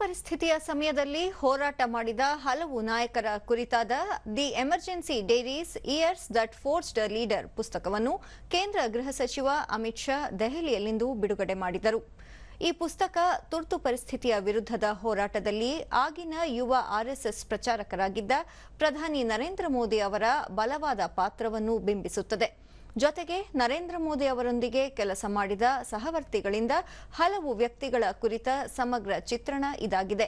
ಪರಿಸ್ಥಿತಿಯ ಸಮಯದಲ್ಲಿ ಹೋರಾಟ ಮಾಡಿದ ಹಲವು ನಾಯಕರ ಕುರಿತಾದ the emergency diaries years that forced a leader ಪುಸ್ತಕವನ್ನು ಕೇಂದ್ರ ಗೃಹ ಸಚಿವ ಅಮಿತ್ ಶಾ ದೆಹಲಿಯಲ್ಲಿಂದು ಬಿಡುಗಡೆ ಮಾಡಿದರು. ಈ ಪುಸ್ತಕ ತುರ್ತು ಪರಿಸ್ಥಿತಿಯ ವಿರುದ್ಧದ ಹೋರಾಟದಲ್ಲಿ ಆಗಿನ ಯುವ ಆರ್ಎಸ್ಎಸ್ ಪ್ರಚಾರಕರಾಗಿದ್ದ ಪ್ರಧಾನಿ ನರೇಂದ್ರ ಮೋದಿ ಅವರ ಬಲವಾದ ಪಾತ್ರವನ್ನು ಬಿಂಬಿಸುತ್ತದೆ. ಜೊತೆಗೆ ನರೇಂದ್ರ ಮೋದಿ ಅವರೊಂದಿಗೆ ಕೆಲಸ ಮಾಡಿದ ಸಹವರ್ತಿಗಳಿಂದ ಹಲವು ವ್ಯಕ್ತಿಗಳ ಕುರಿತ ಸಮಗ್ರ ಚಿತ್ರಣ ಇದಾಗಿದೆ.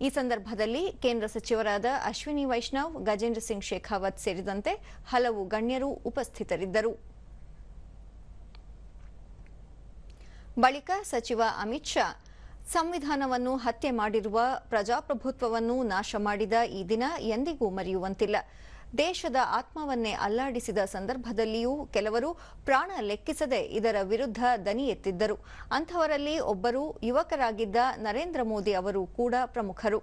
ಈ ಸಂದರ್ಭದಲ್ಲಿ ಕೇಂದ್ರ ಸಚಿವರಾದ ಅಶ್ವಿನಿ ವೈಷ್ಣವ್, ಗಜೇಂದ್ರ ಸಿಂಗ್ ಶೇಖಾವತ್ ಸೇರಿದಂತೆ ಹಲವು ಗಣ್ಯರು ಉಪಸ್ಥಿತರಿದ್ದರು. ಬಳಿಕ ಸಚಿವ ಅಮಿತ್ ಶಾ, ಸಂವಿಧಾನವನ್ನು ಹತ್ಯೆ ಮಾಡಿರುವ, ಪ್ರಜಾಪ್ರಭುತ್ವವನ್ನು ನಾಶ ಮಾಡಿದ ಈ ದಿನ ಎಂದಿಗೂ ಮರೆಯುವಂತಿಲ್ಲ. ದೇಶದ ಆತ್ಮವನ್ನೇ ಅಲ್ಲಾಡಿಸಿದ ಸಂದರ್ಭದಲ್ಲಿಯೂ ಕೆಲವರು ಪ್ರಾಣ ಲೆಕ್ಕಿಸದೆ ಇದರ ವಿರುದ್ಧ ದನಿ ಎತ್ತಿದ್ದರು. ಅಂಥವರಲ್ಲಿ ಒಬ್ಬರು ಯುವಕರಾಗಿದ್ದ ನರೇಂದ್ರ ಮೋದಿ ಅವರು ಕೂಡ ಪ್ರಮುಖರು.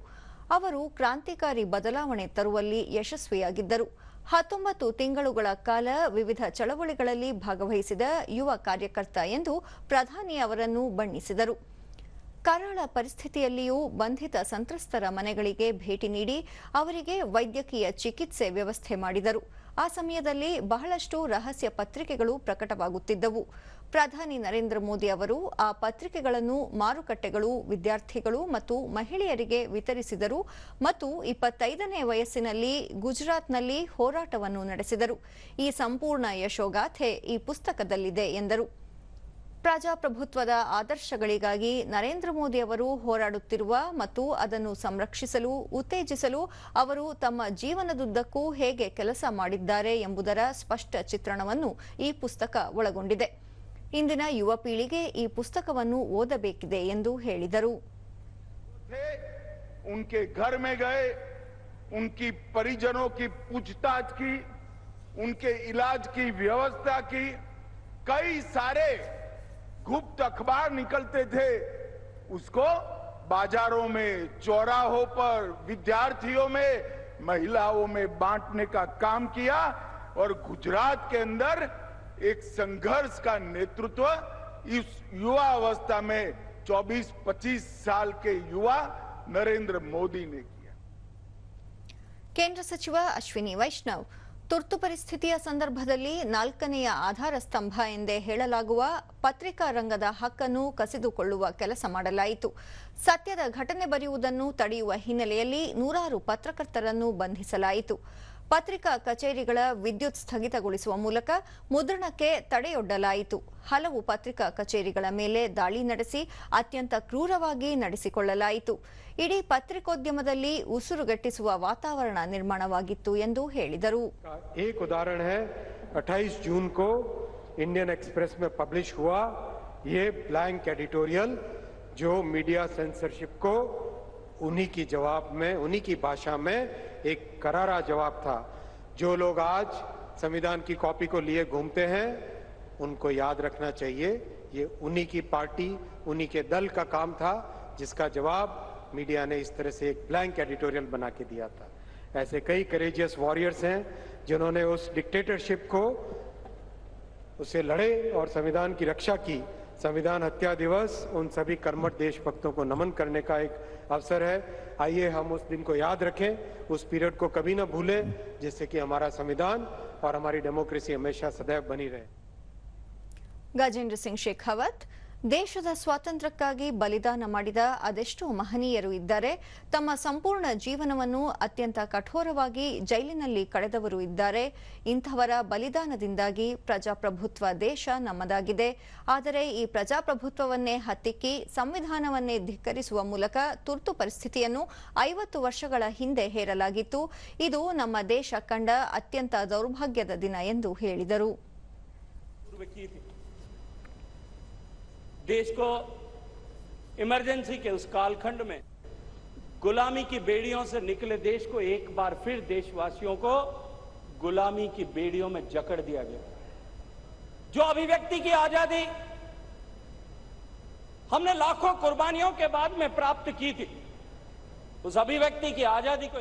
ಅವರು ಕ್ರಾಂತಿಕಾರಿ ಬದಲಾವಣೆ ತರುವಲ್ಲಿ ಯಶಸ್ವಿಯಾಗಿದ್ದರು. 19 ತಿಂಗಳುಗಳ ಕಾಲ ವಿವಿಧ ಚಳವಳಿಗಳಲ್ಲಿ ಭಾಗವಹಿಸಿದ ಯುವ ಕಾರ್ಯಕರ್ತ ಎಂದು ಪ್ರಧಾನಿ ಅವರನ್ನು ಬಣ್ಣಿಸಿದರು. ಕರಾಳ ಪರಿಸ್ಥಿತಿಯಲ್ಲಿಯೂ ಬಂಧಿತ ಸಂತ್ರಸ್ತರ ಮನೆಗಳಿಗೆ ಭೇಟಿ ನೀಡಿ ಅವರಿಗೆ ವೈದ್ಯಕೀಯ ಚಿಕಿತ್ಸೆ ವ್ಯವಸ್ಥೆ ಮಾಡಿದರು. ಆ ಸಮಯದಲ್ಲಿ ಬಹಳಷ್ಟು ರಹಸ್ಯ ಪತ್ರಿಕೆಗಳು ಪ್ರಕಟವಾಗುತ್ತಿದ್ದವು. ಪ್ರಧಾನಿ ನರೇಂದ್ರ ಮೋದಿ ಅವರು ಆ ಪತ್ರಿಕೆಗಳನ್ನು ಮಾರುಕಟ್ಟೆಗಳು, ವಿದ್ಯಾರ್ಥಿಗಳು ಮತ್ತು ಮಹಿಳೆಯರಿಗೆ ವಿತರಿಸಿದರು ಮತ್ತು 25ನೇ ವಯಸ್ಸಿನಲ್ಲಿ ಗುಜರಾತ್ನಲ್ಲಿ ಹೋರಾಟವನ್ನು ನಡೆಸಿದರು. ಈ ಸಂಪೂರ್ಣ ಯಶೋಗಾಥೆ ಈ ಪುಸ್ತಕದಲ್ಲಿದೆ ಎಂದರು. ಪ್ರಜಾಪ್ರಭುತ್ವದ ಆದರ್ಶಗಳಿಗಾಗಿ ನರೇಂದ್ರ ಮೋದಿ ಅವರು ಹೋರಾಡುತ್ತಿರುವ ಮತ್ತು ಅದನ್ನು ಸಂರಕ್ಷಿಸಲು, ಉತ್ತೇಜಿಸಲು ಅವರು ತಮ್ಮ ಜೀವನದುದ್ದಕ್ಕೂ ಹೇಗೆ ಕೆಲಸ ಮಾಡಿದ್ದಾರೆ ಎಂಬುದರ ಸ್ಪಷ್ಟ ಚಿತ್ರಣವನ್ನು ಈ ಪುಸ್ತಕ ಒಳಗೊಂಡಿದೆ. ಇಂದಿನ ಯುವ ಪೀಳಿಗೆ ಈ ಪುಸ್ತಕವನ್ನು ಓದಬೇಕಿದೆ ಎಂದು ಹೇಳಿದರು. उनके घर में गए, उनकी परिजनों की पूछताछ की, उनके इलाज की व्यवस्था की. कई सारे गुप्त अखबार निकलते थे, उसको बाजारों में, चौराहों पर, विद्यार्थियों में, महिलाओं में बांटने का काम किया और गुजरात के अंदर एक संघर्ष का नेतृत्व इस युवा अवस्था में 24-25 साल के युवा नरेंद्र मोदी ने किया. ಕೇಂದ್ರ ಸಚಿವ ಅಶ್ವಿನಿ ವೈಷ್ಣವ್, ತುರ್ತು ಪರಿಸ್ಥಿತಿಯ ಸಂದರ್ಭದಲ್ಲಿ 4ನೆಯ ಆಧಾರ ಸ್ತಂಭ ಎಂದೇ ಹೇಳಲಾಗುವ ಪತ್ರಿಕಾ ರಂಗದ ಹಕ್ಕನ್ನು ಕಸಿದುಕೊಳ್ಳುವ ಕೆಲಸ ಮಾಡಲಾಯಿತು. ಸತ್ಯದ ಘಟನೆ ಬರೆಯುವುದನ್ನು ತಡೆಯುವ ಹಿನ್ನೆಲೆಯಲ್ಲಿ ನೂರಾರು ಪತ್ರಕರ್ತರನ್ನು ಬಂಧಿಸಲಾಯಿತು. ಪತ್ರಿಕಾ ಕಚೇರಿಗಳ ವಿದ್ಯುತ್ ಸ್ಥಗಿತಗೊಳಿಸುವ ಮೂಲಕ ಮುದ್ರಣಕ್ಕೆ ತಡೆಯೊಡ್ಡಲಾಯಿತು. ಹಲವು ಪತ್ರಿಕಾ ಕಚೇರಿಗಳ ಮೇಲೆ ದಾಳಿ ನಡೆಸಿ ಅತ್ಯಂತ ಕ್ರೂರವಾಗಿ ನಡೆಸಿಕೊಳ್ಳಲಾಯಿತು. ಇಡೀ ಪತ್ರಿಕೋದ್ಯಮದಲ್ಲಿ ಉಸಿರುಗಟ್ಟಿಸುವ ವಾತಾವರಣ ನಿರ್ಮಾಣವಾಗಿತ್ತು ಎಂದು ಹೇಳಿದರು. एक उदाहरण है, 28 जून को इंडियन एक्सप्रेस में पब्लिश हुआ ये ब्लैंक एडिटोरियल, जो मीडिया सेंसरशिप को उन्हीं की जवाब में, उन्हीं की भाषा में एक करारा जवाब था. जो लोग आज संविधान की कॉपी को लिए घूमते हैं, उनको याद रखना चाहिए ये उन्हीं की पार्टी, उन्हीं के दल का काम था, जिसका जवाब मीडिया ने इस तरह से एक ब्लैंक एडिटोरियल बना के दिया था. ऐसे कई करेजियस वॉरियर्स हैं जिन्होंने उस डिक्टेटरशिप को, उसे लड़े और संविधान की रक्षा की. संविधान हत्या दिवस उन सभी कर्मठ देशभक्तों को नमन करने का एक अवसर है. आइए हम उस दिन को याद रखें, उस पीरियड को कभी न भूलें, जिससे कि हमारा संविधान और हमारी डेमोक्रेसी हमेशा सदैव बनी रहे. ಗಜೇಂದ್ರ ಸಿಂಗ್ ಶೇಖಾವತ್, ದೇಶದ ಸ್ವಾತಂತ್ರ್ಯಕ್ಕಾಗಿ ಬಲಿದಾನ ಮಾಡಿದ ಅದೆಷ್ಟೋ ಮಹನೀಯರು ಇದ್ದಾರೆ. ತಮ್ಮ ಸಂಪೂರ್ಣ ಜೀವನವನ್ನು ಅತ್ಯಂತ ಕಠೋರವಾಗಿ ಜೈಲಿನಲ್ಲಿ ಕಳೆದವರು ಇದ್ದಾರೆ. ಇಂಥವರ ಬಲಿದಾನದಿಂದಾಗಿ ಪ್ರಜಾಪ್ರಭುತ್ವ ದೇಶ ನಮ್ಮದಾಗಿದೆ. ಆದರೆ ಈ ಪ್ರಜಾಪ್ರಭುತ್ವವನ್ನೇ ಹತ್ತಿಕ್ಕಿ ಸಂವಿಧಾನವನ್ನೇ ಧಿಕ್ಕರಿಸುವ ಮೂಲಕ ತುರ್ತು ಪರಿಸ್ಥಿತಿಯನ್ನು 50 ವರ್ಷಗಳ ಹಿಂದೆ ಹೇರಲಾಗಿತ್ತು. ಇದು ನಮ್ಮ ದೇಶ ಕಂಡ ಅತ್ಯಂತ ದೌರ್ಭಾಗ್ಯದ ದಿನ ಎಂದು ಹೇಳಿದರು. देश को इमरजेंसी के उस कालखंड में गुलामी की बेड़ियों से निकले देश को एक बार फिर देशवासियों को गुलामी की बेड़ियों में जकड़ दिया गया. जो अभिव्यक्ति की आजादी हमने लाखों कुर्बानियों के बाद में प्राप्त की थी, उस अभिव्यक्ति की आजादी को